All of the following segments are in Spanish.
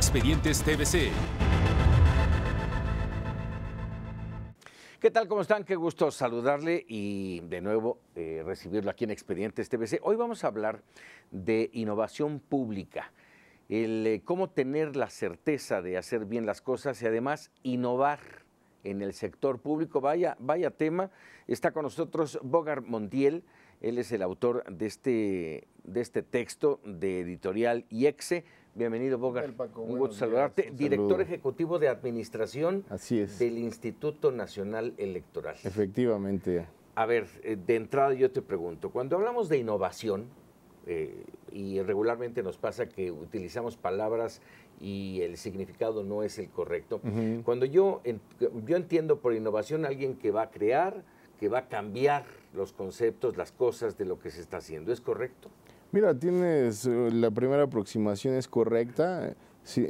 Expedientes TVC. ¿Qué tal? ¿Cómo están? Qué gusto saludarle y de nuevo recibirlo aquí en Expedientes TVC. Hoy vamos a hablar de innovación pública, cómo tener la certeza de hacer bien las cosas y además innovar en el sector público. Vaya tema. Está con nosotros Bogar Montiel. Él es el autor de este texto de Editorial IEXE. Bienvenido, Bogar. Paco, un gusto saludarte. Director ejecutivo de administración del Instituto Nacional Electoral. Efectivamente. A ver, de entrada yo te pregunto, cuando hablamos de innovación, y regularmente nos pasa que utilizamos palabras y el significado no es el correcto. Cuando yo entiendo por innovación a alguien que va a crear, que va a cambiar los conceptos, las cosas de lo que se está haciendo. ¿Es correcto? Mira, la primera aproximación es correcta. Sí,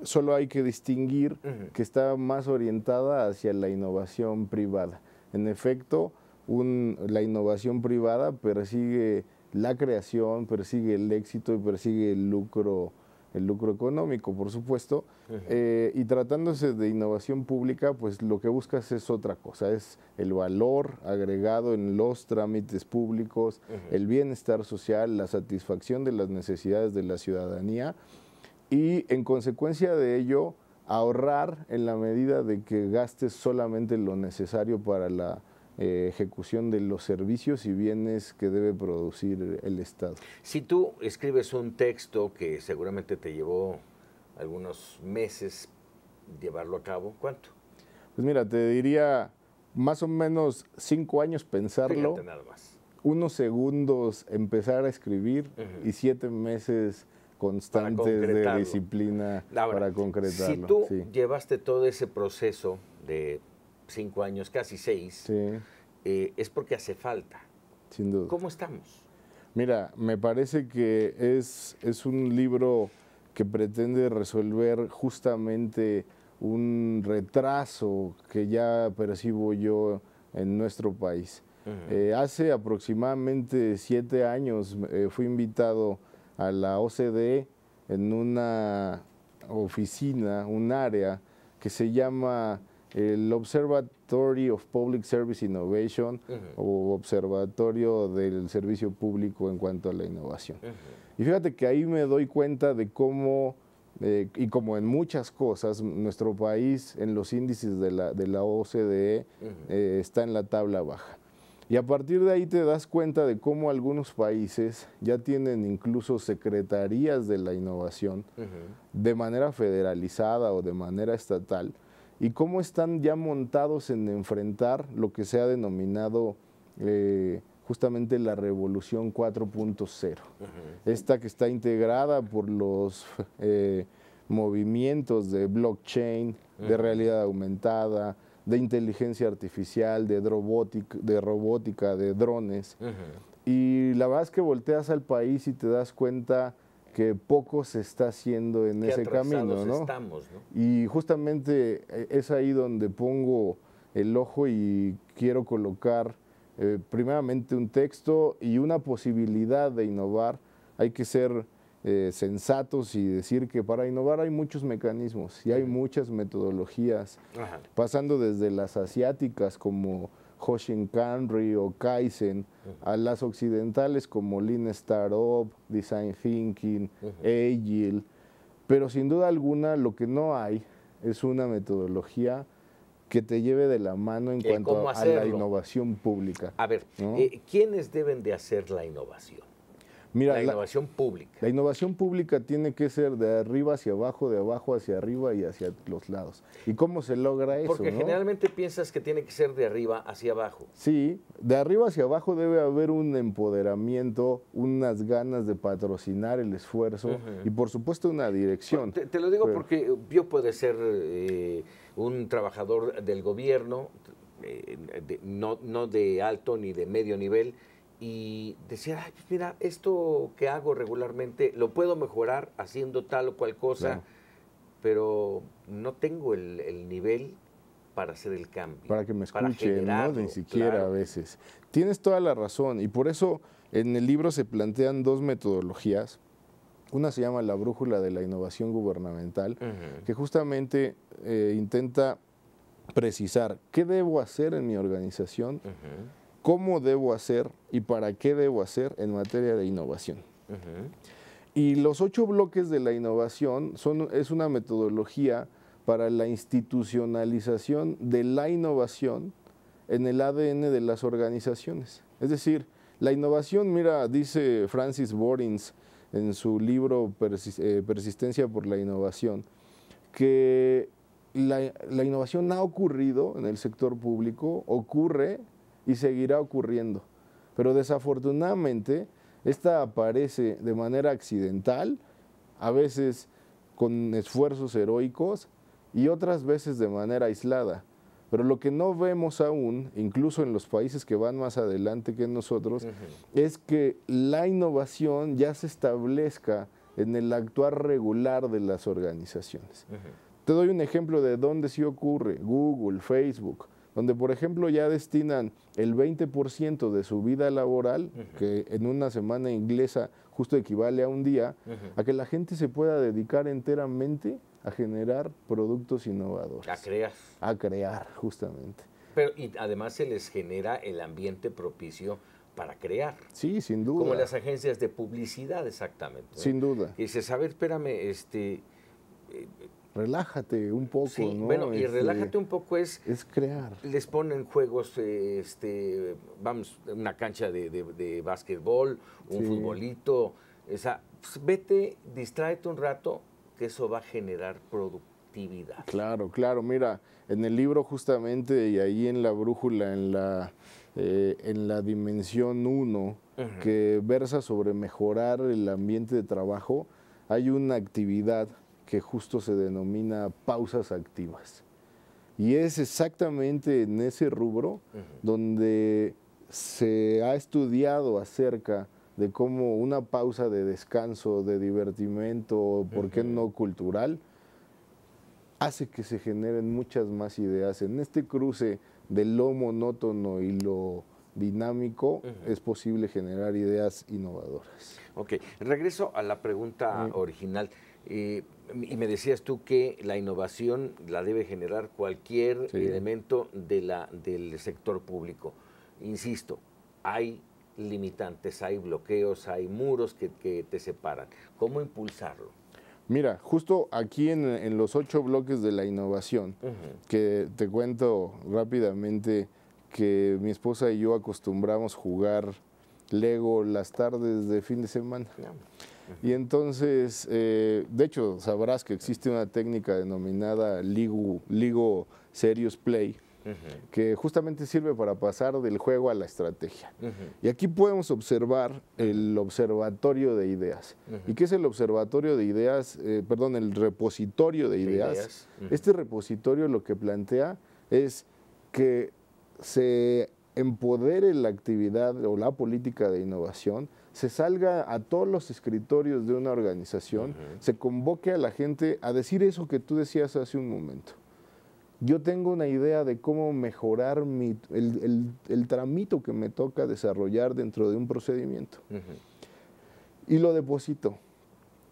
solo hay que distinguir que está más orientada hacia la innovación privada. En efecto, la innovación privada persigue la creación, persigue el éxito y persigue el lucro económico, por supuesto, y tratándose de innovación pública, pues lo que buscas es otra cosa, es el valor agregado en los trámites públicos, el bienestar social, la satisfacción de las necesidades de la ciudadanía y en consecuencia de ello ahorrar en la medida de que gastes solamente lo necesario para la ejecución de los servicios y bienes que debe producir el Estado. Si tú escribes un texto que seguramente te llevó algunos meses llevarlo a cabo, ¿cuánto? Pues mira, te diría más o menos 5 años pensarlo, fíjate nada más. Unos segundos empezar a escribir y 7 meses constantes de disciplina para concretarlo. Si tú llevaste todo ese proceso de 5 años, casi 6, es porque hace falta. Sin duda. ¿Cómo estamos? Mira, me parece que es un libro que pretende resolver justamente un retraso que ya percibo yo en nuestro país. Hace aproximadamente 7 años fui invitado a la OCDE en una oficina, un área que se llama el Observatory of Public Service Innovation o Observatorio del Servicio Público en cuanto a la innovación. Y fíjate que ahí me doy cuenta de cómo, y como en muchas cosas, nuestro país en los índices de la OCDE está en la tabla baja. Y a partir de ahí te das cuenta de cómo algunos países ya tienen incluso secretarías de la innovación de manera federalizada o de manera estatal, y cómo están ya montados en enfrentar lo que se ha denominado justamente la revolución 4.0. Esta que está integrada por los movimientos de blockchain, de realidad aumentada, de inteligencia artificial, de robótica, de drones. Y la verdad es que volteas al país y te das cuenta que poco se está haciendo en ese camino, ¿no? Estamos, ¿no? Y justamente es ahí donde pongo el ojo y quiero colocar primeramente un texto y una posibilidad de innovar. Hay que ser sensatos y decir que para innovar hay muchos mecanismos y hay muchas metodologías, pasando desde las asiáticas como Hoshinkanri o Kaizen, a las occidentales como Lean Startup, Design Thinking, Agile, pero sin duda alguna lo que no hay es una metodología que te lleve de la mano en cuanto a la innovación pública. A ver, ¿no? ¿Quiénes deben de hacer la innovación? Mira, la innovación pública. La innovación pública tiene que ser de arriba hacia abajo, de abajo hacia arriba y hacia los lados. ¿Y cómo se logra eso? Porque generalmente piensas que tiene que ser de arriba hacia abajo. Sí, de arriba hacia abajo debe haber un empoderamiento, unas ganas de patrocinar el esfuerzo y por supuesto una dirección. Te lo digo porque yo puedo ser un trabajador del gobierno, no de alto ni de medio nivel, y decir, ay, pues mira, esto que hago regularmente lo puedo mejorar haciendo tal o cual cosa, pero no tengo el nivel para hacer el cambio. Para que me escuchen, ¿no? Ni siquiera a veces. Tienes toda la razón, y por eso en el libro se plantean dos metodologías. Una se llama la Brújula de la Innovación Gubernamental, que justamente intenta precisar qué debo hacer en mi organización, cómo debo hacer y para qué debo hacer en materia de innovación. Y los 8 bloques de la innovación es una metodología para la institucionalización de la innovación en el ADN de las organizaciones. Es decir, la innovación, mira, dice Francis Borins en su libro Persistencia por la Innovación, que la innovación ha ocurrido en el sector público, ocurre y seguirá ocurriendo. Pero desafortunadamente, esta aparece de manera accidental, a veces con esfuerzos heroicos y otras veces de manera aislada. Pero lo que no vemos aún, incluso en los países que van más adelante que nosotros, es que la innovación ya se establezca en el actuar regular de las organizaciones. Te doy un ejemplo de dónde sí ocurre: Google, Facebook, donde por ejemplo ya destinan el 20% de su vida laboral, que en una semana inglesa justo equivale a un día, a que la gente se pueda dedicar enteramente a generar productos innovadores. A crear. A crear, justamente. Pero y además se les genera el ambiente propicio para crear. Sí, sin duda. Como las agencias de publicidad, exactamente, ¿no? Sin duda. Y dices, a ver, espérame, relájate un poco, sí, ¿no? Bueno, y relájate un poco es crear. Les ponen juegos, vamos, una cancha de básquetbol, un futbolito, pues vete, distráete un rato, que eso va a generar productividad. Claro, claro, mira, en el libro justamente y ahí en la brújula, en la dimensión 1, que versa sobre mejorar el ambiente de trabajo, hay una actividad que justo se denomina pausas activas. Y es exactamente en ese rubro donde se ha estudiado acerca de cómo una pausa de descanso, de divertimento, ¿por qué no cultural?, hace que se generen muchas más ideas. En este cruce de lo monótono y lo dinámico es posible generar ideas innovadoras. Ok, regreso a la pregunta original. Y me decías tú que la innovación la debe generar cualquier elemento del sector público. Insisto, hay limitantes, hay bloqueos, hay muros que te separan. ¿Cómo impulsarlo? Mira, justo aquí en los 8 bloques de la innovación, que te cuento rápidamente que mi esposa y yo acostumbramos jugar Lego las tardes de fin de semana. Y entonces, de hecho, sabrás que existe una técnica denominada Lego Serious Play, que justamente sirve para pasar del juego a la estrategia. Y aquí podemos observar el observatorio de ideas. ¿Y qué es el observatorio de ideas? Perdón, el repositorio de ideas. Este repositorio lo que plantea es que se empodere la actividad o la política de innovación, se salga a todos los escritorios de una organización, se convoque a la gente a decir eso que tú decías hace un momento. Yo tengo una idea de cómo mejorar el tramito que me toca desarrollar dentro de un procedimiento. Y lo deposito.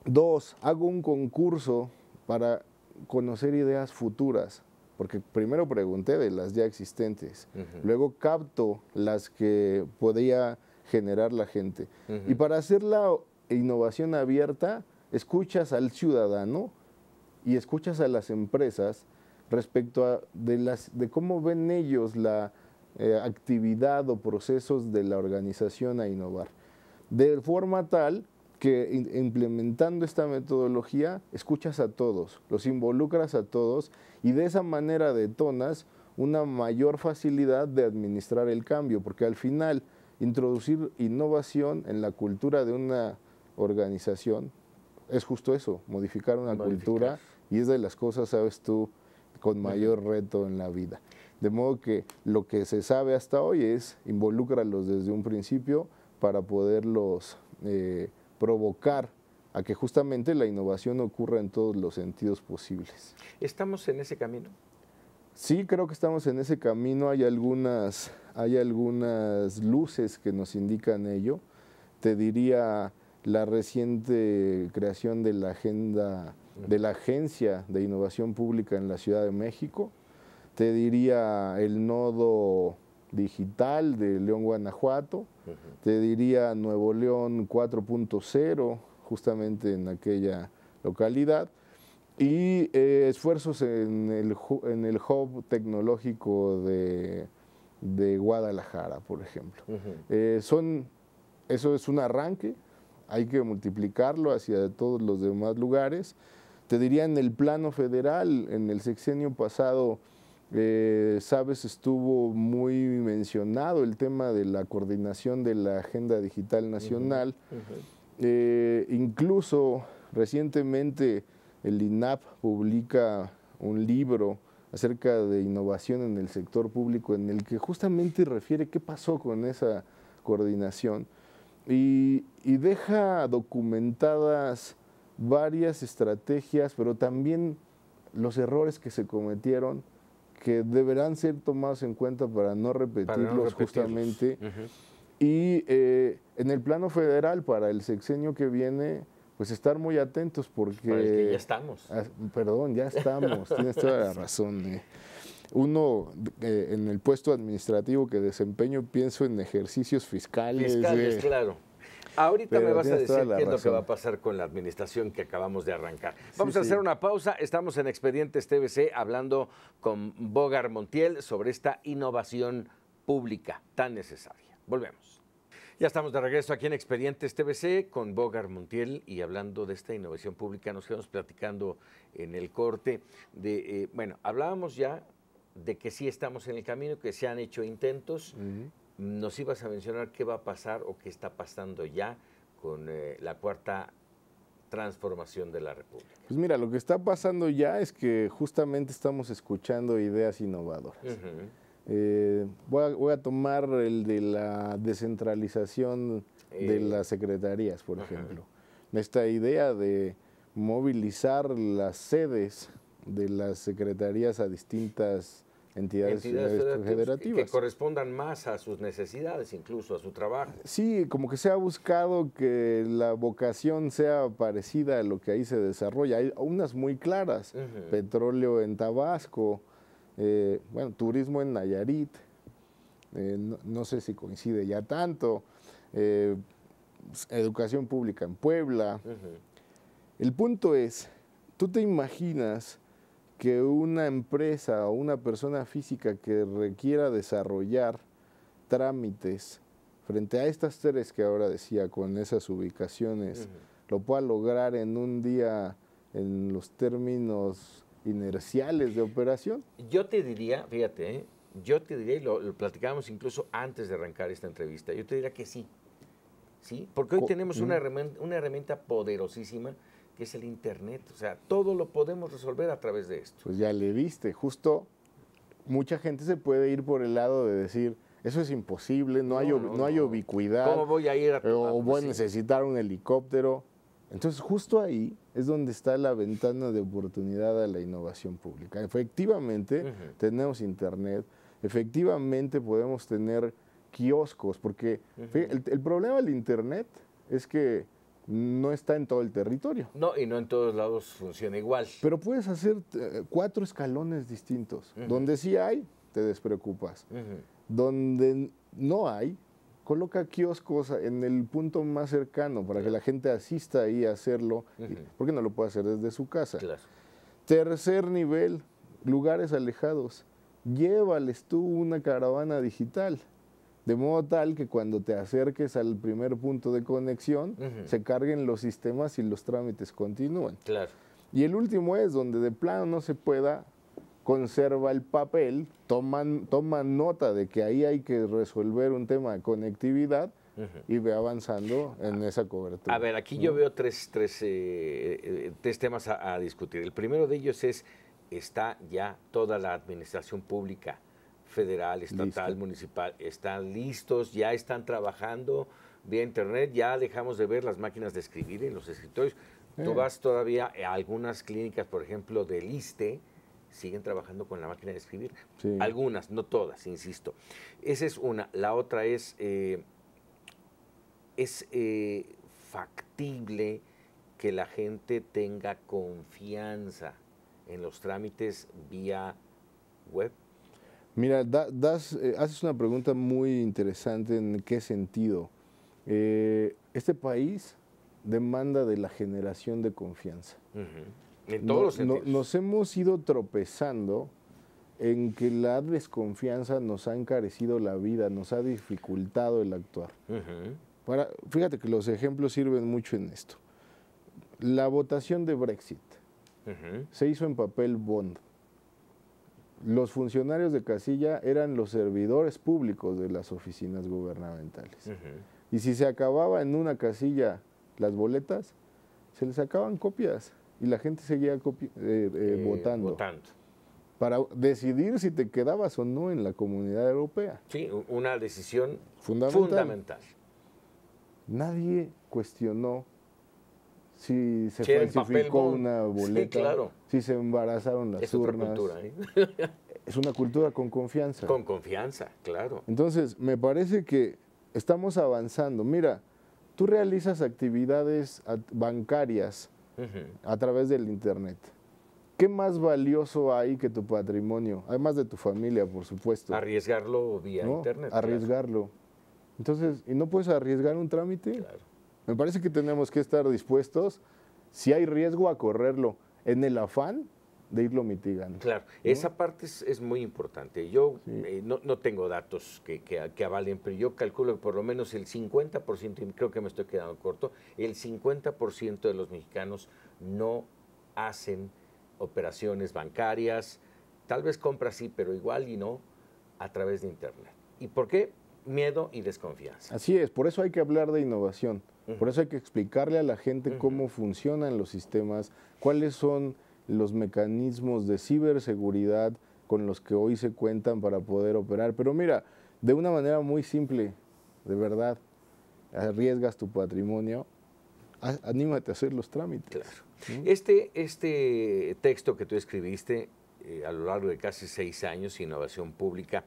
2, hago un concurso para conocer ideas futuras, porque primero pregunté de las ya existentes, luego capto las que podía generar la gente. Y para hacer la innovación abierta, escuchas al ciudadano y escuchas a las empresas respecto de cómo ven ellos la actividad o procesos de la organización a innovar. De forma tal que implementando esta metodología, escuchas a todos, los involucras a todos y de esa manera detonas una mayor facilidad de administrar el cambio, porque al final introducir innovación en la cultura de una organización es justo eso, modificar una cultura, y es de las cosas, sabes tú, con mayor reto en la vida. De modo que lo que se sabe hasta hoy es involúcralos desde un principio para poderlos provocar a que justamente la innovación ocurra en todos los sentidos posibles. ¿Estamos en ese camino? Sí, creo que estamos en ese camino. Hay algunas luces que nos indican ello. Te diría, la reciente creación de la Agencia de Innovación Pública en la Ciudad de México. Te diría el nodo digital de León, Guanajuato. Te diría Nuevo León 4.0, justamente en aquella localidad. Y esfuerzos en el hub tecnológico de Guadalajara, por ejemplo. Eso es un arranque, hay que multiplicarlo hacia todos los demás lugares. Te diría en el plano federal, en el sexenio pasado, sabes, estuvo muy mencionado el tema de la coordinación de la Agenda Digital Nacional. Incluso recientemente el INAP publica un libro acerca de innovación en el sector público en el que justamente refiere qué pasó con esa coordinación y deja documentadas varias estrategias, pero también los errores que se cometieron que deberán ser tomados en cuenta para no repetirlos justamente. Y en el plano federal, para el sexenio que viene, pues estar muy atentos porque... Para el que ya estamos. Perdón, ya estamos, tienes toda la razón. Uno, en el puesto administrativo que desempeño, pienso en ejercicios fiscales. Claro. Ahorita me vas a decir qué es lo que va a razón. pasar con la administración que acabamos de arrancar. Vamos a hacer una pausa. Estamos en Expedientes TVC hablando con Bogar Montiel sobre esta innovación pública tan necesaria. Volvemos. Ya estamos de regreso aquí en Expedientes TVC con Bogar Montiel y hablando de esta innovación pública. Nos quedamos platicando en el corte de, hablábamos ya de que sí estamos en el camino, que se han hecho intentos. Nos ibas a mencionar qué va a pasar o qué está pasando ya con la cuarta transformación de la República. Pues mira, lo que está pasando ya es que justamente estamos escuchando ideas innovadoras. Voy a tomar el de la descentralización de las secretarías, por ejemplo. Esta idea de movilizar las sedes de las secretarías a distintas entidades federativas. Que correspondan más a sus necesidades, incluso a su trabajo. Sí, como que se ha buscado que la vocación sea parecida a lo que ahí se desarrolla. Hay unas muy claras, petróleo en Tabasco, turismo en Nayarit, no sé si coincide ya tanto, educación pública en Puebla. El punto es, ¿tú te imaginas que una empresa o una persona física que requiera desarrollar trámites frente a estas tres que ahora decía, con esas ubicaciones, lo pueda lograr en un día en los términos inerciales de operación? Yo te diría, fíjate, y lo platicábamos incluso antes de arrancar esta entrevista, yo te diría que sí, porque hoy tenemos una herramienta poderosísima que es el Internet. O sea, todo lo podemos resolver a través de esto. Pues ya le viste, justo mucha gente se puede ir por el lado de decir, eso es imposible, no hay ubicuidad. ¿Cómo voy a ir o voy a necesitar un helicóptero? Entonces, justo ahí es donde está la ventana de oportunidad a la innovación pública. Efectivamente, tenemos Internet, efectivamente podemos tener kioscos, porque el problema del Internet es que no está en todo el territorio. No, y no en todos lados funciona igual. Pero puedes hacer 4 escalones distintos. Donde sí hay, te despreocupas. Donde no hay, coloca kioscos en el punto más cercano para que la gente asista ahí a hacerlo, porque no lo puede hacer desde su casa. Claro. Tercer nivel, lugares alejados. Llévales tú una caravana digital. De modo tal que cuando te acerques al primer punto de conexión, se carguen los sistemas y los trámites continúen. Claro. Y el último es donde de plano no se pueda, conserva el papel, toma nota de que ahí hay que resolver un tema de conectividad y ve avanzando en esa cobertura. A ver, aquí yo veo tres temas a discutir. El primero de ellos está ya toda la administración pública, federal, estatal, municipal, están listos, ya están trabajando vía internet, ya dejamos de ver las máquinas de escribir en los escritorios. Tú vas todavía a algunas clínicas, por ejemplo, del ISSSTE, siguen trabajando con la máquina de escribir. Sí. Algunas, no todas, insisto. Esa es una. La otra es factible que la gente tenga confianza en los trámites vía web? Mira, haces una pregunta muy interesante. ¿En qué sentido? Este país demanda de la generación de confianza. En todos los sentidos. Nos hemos ido tropezando en que la desconfianza nos ha encarecido la vida, nos ha dificultado el actuar. Fíjate que los ejemplos sirven mucho en esto. La votación de Brexit se hizo en papel bond. Los funcionarios de casilla eran los servidores públicos de las oficinas gubernamentales. Y si se acababa en una casilla las boletas, se les sacaban copias y la gente seguía votando para decidir si te quedabas o no en la Comunidad Europea. Sí, una decisión fundamental. Nadie cuestionó si se falsificó una boleta, sí, claro, si se embarazaron las urnas. Otra cultura, Es una cultura con confianza. Con confianza, claro. Entonces, me parece que estamos avanzando. Mira, tú realizas actividades bancarias a través del Internet. ¿Qué más valioso hay que tu patrimonio? Además de tu familia, por supuesto. Arriesgarlo vía Internet. Arriesgarlo. Claro. Entonces, ¿y no puedes arriesgar un trámite? Claro. Me parece que tenemos que estar dispuestos, si hay riesgo, a correrlo, en el afán de irlo mitigando. Claro, ¿no? Esa parte es muy importante. Yo no tengo datos que avalen, pero yo calculo que por lo menos el 50%, y creo que me estoy quedando corto, el 50% de los mexicanos no hacen operaciones bancarias, tal vez compras sí, pero igual y no, a través de Internet. ¿Y por qué? Miedo y desconfianza. Así es, por eso hay que hablar de innovación, por eso hay que explicarle a la gente cómo funcionan los sistemas, cuáles son los mecanismos de ciberseguridad con los que hoy se cuentan para poder operar. Pero mira, de una manera muy simple, de verdad, arriesgas tu patrimonio, anímate a hacer los trámites. Claro. Este texto que tú escribiste a lo largo de casi 6 años, Innovación Pública,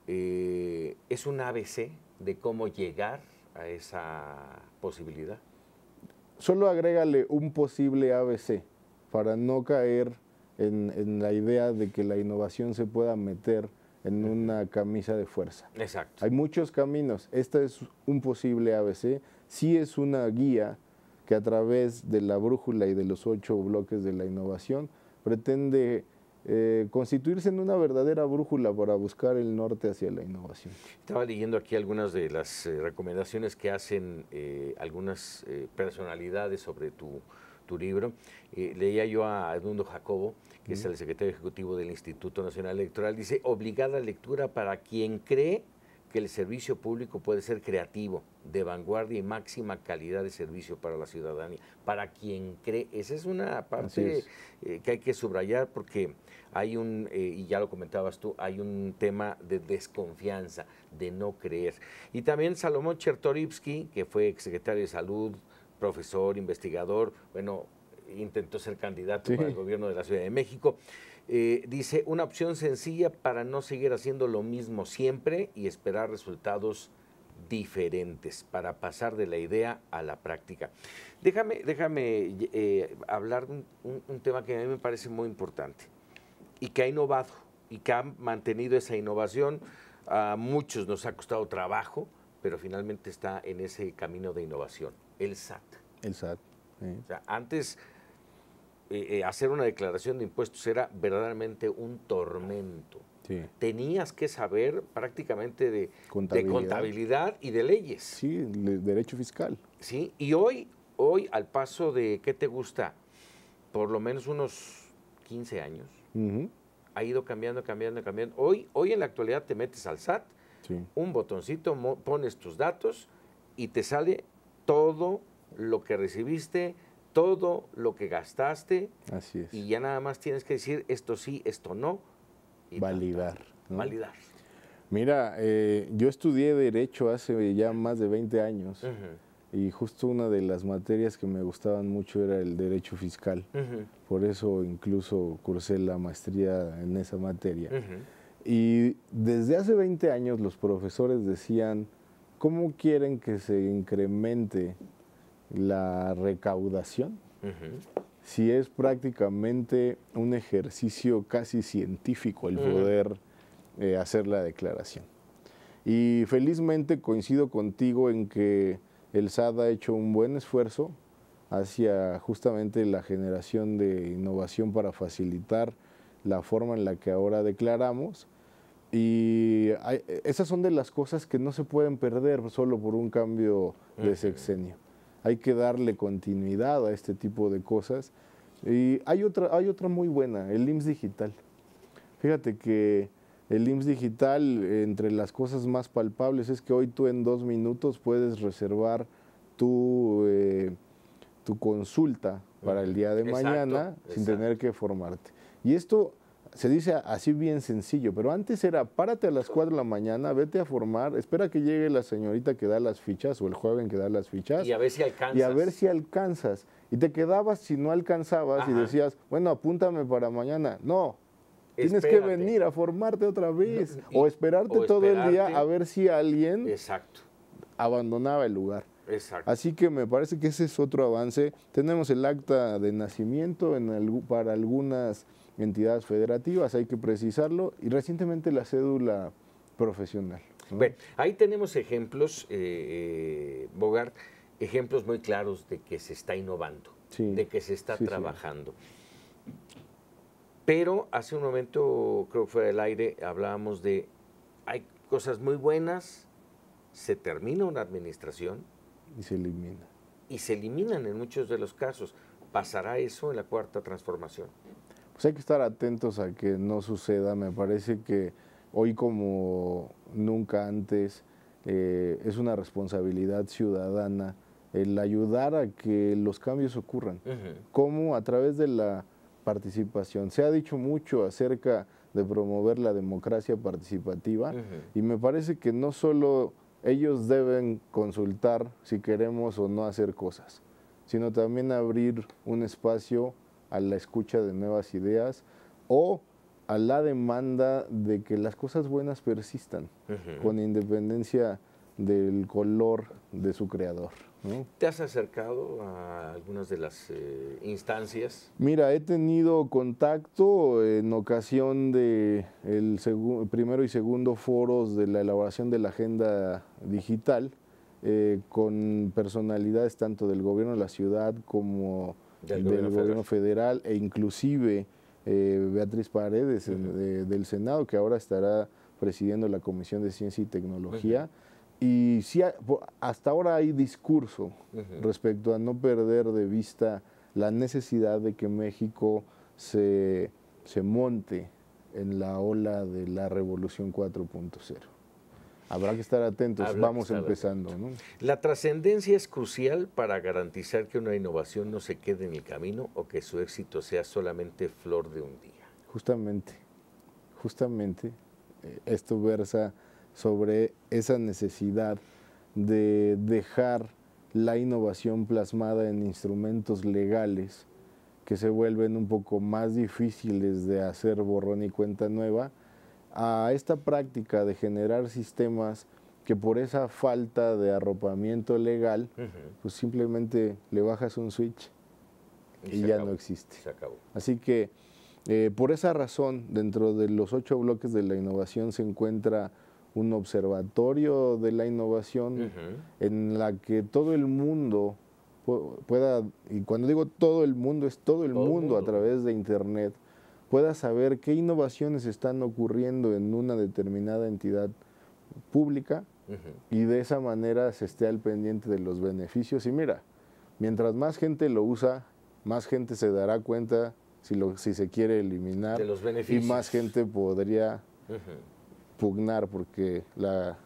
¿es un ABC de cómo llegar a esa posibilidad? Solo agrégale un posible ABC para no caer en la idea de que la innovación se pueda meter en una camisa de fuerza. Exacto. Hay muchos caminos. Este es un posible ABC. Sí es una guía que a través de la brújula y de los 8 bloques de la innovación pretende constituirse en una verdadera brújula para buscar el norte hacia la innovación. Estaba leyendo aquí algunas de las recomendaciones que hacen algunas personalidades sobre tu libro. Leía yo a Edmundo Jacobo, que es el secretario ejecutivo del Instituto Nacional Electoral, dice: obligada lectura para quien cree que el servicio público puede ser creativo, de vanguardia y máxima calidad de servicio para la ciudadanía. Para quien cree, esa es una parte que hay que subrayar, porque hay y ya lo comentabas tú, hay un tema de desconfianza, de no creer. Y también Salomón Chertorivsky, que fue exsecretario de Salud, profesor, investigador, bueno, intentó ser candidato para el gobierno de la Ciudad de México. Dice: una opción sencilla para no seguir haciendo lo mismo siempre y esperar resultados diferentes, para pasar de la idea a la práctica. Déjame hablar de un tema que a mí me parece muy importante y que ha innovado y que ha mantenido esa innovación. A muchos nos ha costado trabajo, pero finalmente está en ese camino de innovación: el SAT. El SAT. O sea, antes hacer una declaración de impuestos era verdaderamente un tormento. Sí. Tenías que saber prácticamente de contabilidad y de leyes. Sí, de derecho fiscal. Sí, y hoy al paso de, ¿qué te gusta? Por lo menos unos 15 años, ha ido cambiando. Hoy en la actualidad te metes al SAT, un botoncito, pones tus datos y te sale todo lo que recibiste, todo lo que gastaste. Así es. Y ya nada más tienes que decir esto sí, esto no. Y validar. ¿No? Validar. Mira, yo estudié Derecho hace ya más de 20 años y justo una de las materias que me gustaban mucho era el Derecho Fiscal. Por eso incluso cursé la maestría en esa materia. Y desde hace 20 años los profesores decían: ¿cómo quieren que se incremente la recaudación, Ujú. si es prácticamente un ejercicio casi científico el poder hacer la declaración. Y felizmente coincido contigo en que el SAT ha hecho un buen esfuerzo hacia justamente la generación de innovación para facilitar la forma en la que ahora declaramos. Y esas son de las cosas que no se pueden perder solo por un cambio de sexenio. Hay que darle continuidad a este tipo de cosas. Y hay otra muy buena, el IMSS Digital. Fíjate que el IMSS Digital, entre las cosas más palpables, es que hoy tú en 2 minutos puedes reservar tu, tu consulta para el día de mañana sin tener que formarte. Y esto se dice así bien sencillo, pero antes era párate a las 4 de la mañana, vete a formar, espera que llegue la señorita que da las fichas o el joven que da las fichas. Y a ver si alcanzas. Y a ver si alcanzas. Y te quedabas si no alcanzabas y decías, bueno, apúntame para mañana. No, tienes que venir a formarte otra vez o esperarte todo el día a ver si alguien abandonaba el lugar. Exacto. Así que me parece que ese es otro avance. Tenemos el acta de nacimiento para algunas entidades federativas, hay que precisarlo, y recientemente la cédula profesional, ¿no? Bueno, ahí tenemos ejemplos, Bogart, ejemplos muy claros de que se está innovando, de que se está trabajando. Pero hace un momento, creo que fuera del aire, hablábamos de, hay cosas muy buenas, se termina una administración. Y se elimina. Y se eliminan en muchos de los casos. ¿Pasará eso en la cuarta transformación? Pues hay que estar atentos a que no suceda. Me parece que hoy como nunca antes es una responsabilidad ciudadana el ayudar a que los cambios ocurran. Como a través de la participación. Se ha dicho mucho acerca de promover la democracia participativa y me parece que no solo ellos deben consultar si queremos o no hacer cosas, sino también abrir un espacio a la escucha de nuevas ideas o a la demanda de que las cosas buenas persistan, con independencia del color de su creador, ¿no? ¿Te has acercado a algunas de las instancias? Mira, he tenido contacto en ocasión de el primero y segundo foros de la elaboración de la agenda digital con personalidades tanto del gobierno de la ciudad como del gobierno federal e inclusive Beatriz Paredes del Senado, que ahora estará presidiendo la Comisión de Ciencia y Tecnología. Y sí, hasta ahora hay discurso respecto a no perder de vista la necesidad de que México se monte en la ola de la revolución 4.0. Habrá que estar atentos, vamos empezando, ¿no? La trascendencia es crucial para garantizar que una innovación no se quede en el camino o que su éxito sea solamente flor de un día. Justamente, esto versa sobre esa necesidad de dejar la innovación plasmada en instrumentos legales que se vuelven un poco más difíciles de hacer borrón y cuenta nueva, a esta práctica de generar sistemas que por esa falta de arropamiento legal, pues simplemente le bajas un switch y ya no existe. Se acabó. Así que por esa razón, dentro de los 8 bloques de la innovación se encuentra un observatorio de la innovación en la que todo el mundo pueda, y cuando digo todo el mundo, es todo el mundo a través de Internet, pueda saber qué innovaciones están ocurriendo en una determinada entidad pública y de esa manera se esté al pendiente de los beneficios. Y mira, mientras más gente lo usa, más gente se dará cuenta si se quiere eliminar de los beneficios. Y más gente podría pugnar porque la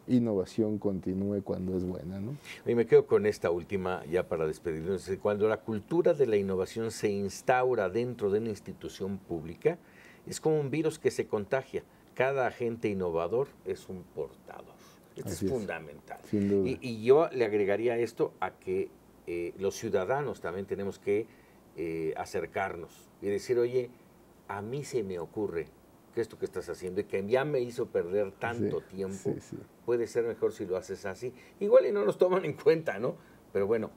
innovación continúe cuando es buena, ¿no? Y me quedo con esta última ya para despedirnos. Cuando la cultura de la innovación se instaura dentro de una institución pública, es como un virus que se contagia. Cada agente innovador es un portador. Esto es fundamental. Sin duda. Y yo le agregaría esto a que los ciudadanos también tenemos que acercarnos y decir, oye, a mí se me ocurre que esto que estás haciendo y que ya me hizo perder tanto tiempo, puede ser mejor si lo haces así. Igual y no nos toman en cuenta, ¿no? Pero bueno,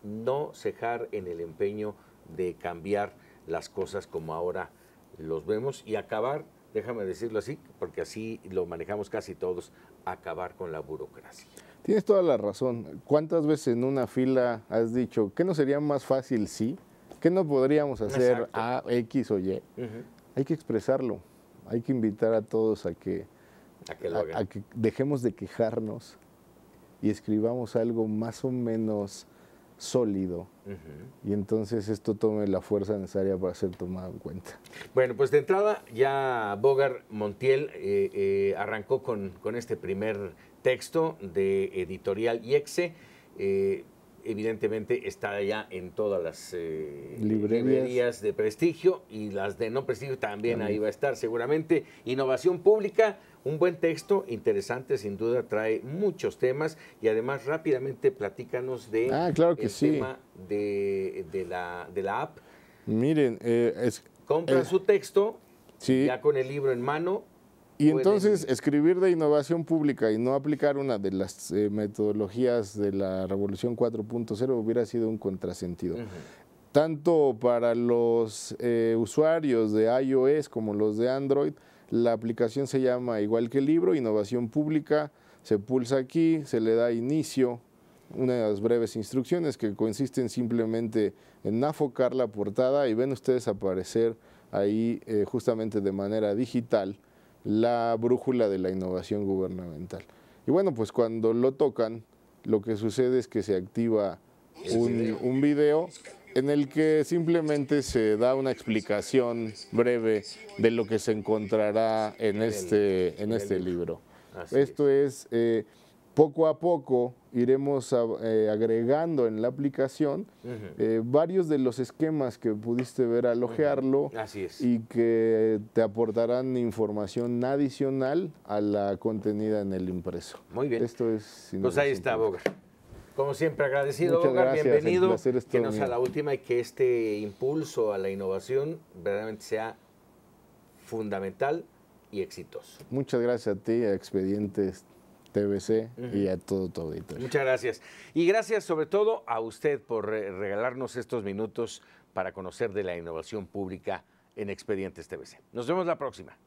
no cejar en el empeño de cambiar las cosas como ahora los vemos y acabar, déjame decirlo así, porque así lo manejamos casi todos, acabar con la burocracia. Tienes toda la razón. ¿Cuántas veces en una fila has dicho, ¿qué no sería más fácil si? ¿Qué no podríamos hacer Exacto. A, X o Y? Hay que expresarlo. Hay que invitar a todos a que lo hagan. a que dejemos de quejarnos y escribamos algo más o menos sólido. Y entonces esto tome la fuerza necesaria para ser tomado en cuenta. Bueno, pues de entrada ya Bogart Montiel arrancó con este primer texto de Editorial IEXE. Evidentemente está ya en todas las librerías de prestigio y las de no prestigio también ahí va a estar seguramente. Innovación Pública, un buen texto, interesante, sin duda trae muchos temas y además rápidamente platícanos de claro que el sí. tema de la app. Miren, Compran su texto, sí. ya con el libro en mano. Y entonces escribir de innovación pública y no aplicar una de las metodologías de la Revolución 4.0 hubiera sido un contrasentido. Tanto para los usuarios de iOS como los de Android, la aplicación se llama igual que el libro, Innovación Pública, se pulsa aquí, se le da inicio, unas breves instrucciones que consisten simplemente en afocar la portada y ven ustedes aparecer ahí justamente de manera digital la brújula de la innovación gubernamental. Y bueno, pues cuando lo tocan, lo que sucede es que se activa un video en el que simplemente se da una explicación breve de lo que se encontrará en este libro. Esto es, poco a poco iremos agregando en la aplicación varios de los esquemas que pudiste ver al ojearlo y que te aportarán información adicional a la contenida en el impreso. Muy bien. Esto es pues ahí está, Bogart. Como siempre, agradecido, Muchas Bogart, gracias, bienvenido. Que no mío. sea la última y que este impulso a la innovación verdaderamente sea fundamental y exitoso. Muchas gracias a ti, a Expedientes TVC y a todo tu auditorio. Muchas gracias. Y gracias sobre todo a usted por regalarnos estos minutos para conocer de la innovación pública en Expedientes TVC. Nos vemos la próxima.